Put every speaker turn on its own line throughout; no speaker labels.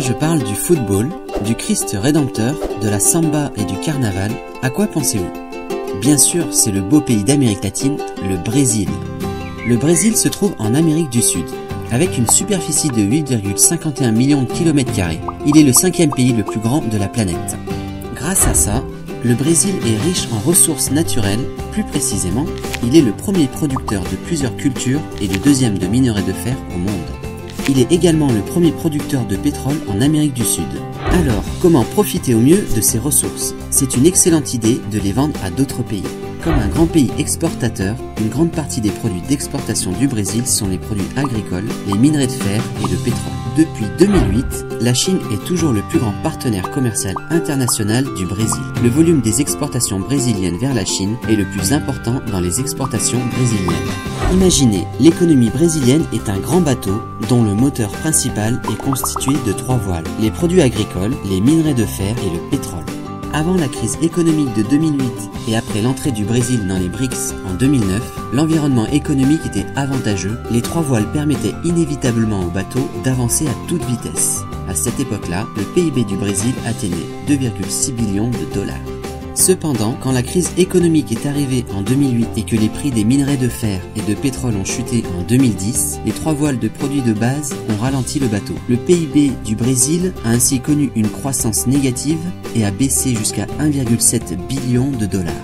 je parle du football, du Christ rédempteur, de la samba et du carnaval, à quoi pensez-vous? Bien sûr, c'est le beau pays d'Amérique latine, le Brésil. Le Brésil se trouve en Amérique du Sud. Avec une superficie de 8,51 millions de km², il est le 5e pays le plus grand de la planète. Grâce à ça, le Brésil est riche en ressources naturelles, plus précisément, il est le premier producteur de plusieurs cultures et le deuxième de minerais de fer au monde. Il est également le premier producteur de pétrole en Amérique du Sud. Alors, comment profiter au mieux de ces ressources? C'est une excellente idée de les vendre à d'autres pays. Comme un grand pays exportateur, une grande partie des produits d'exportation du Brésil sont les produits agricoles, les minerais de fer et le pétrole. Depuis 2008, la Chine est toujours le plus grand partenaire commercial international du Brésil. Le volume des exportations brésiliennes vers la Chine est le plus important dans les exportations brésiliennes. Imaginez, l'économie brésilienne est un grand bateau dont le moteur principal est constitué de 3 voiles, les produits agricoles, les minerais de fer et le pétrole. Avant la crise économique de 2008 et après l'entrée du Brésil dans les BRICS en 2009, l'environnement économique était avantageux, les 3 voiles permettaient inévitablement au bateau d'avancer à toute vitesse. À cette époque-là, le PIB du Brésil atteignait 2,6 billions de dollars. Cependant, quand la crise économique est arrivée en 2008 et que les prix des minerais de fer et de pétrole ont chuté en 2010, les 3 voiles de produits de base ont ralenti le bateau. Le PIB du Brésil a ainsi connu une croissance négative et a baissé jusqu'à 1,7 billion de dollars.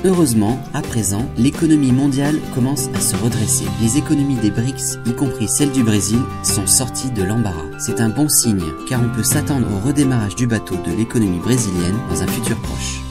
Heureusement, à présent, l'économie mondiale commence à se redresser. Les économies des BRICS, y compris celle du Brésil, sont sorties de l'embarras. C'est un bon signe, car on peut s'attendre au redémarrage du bateau de l'économie brésilienne dans un futur proche.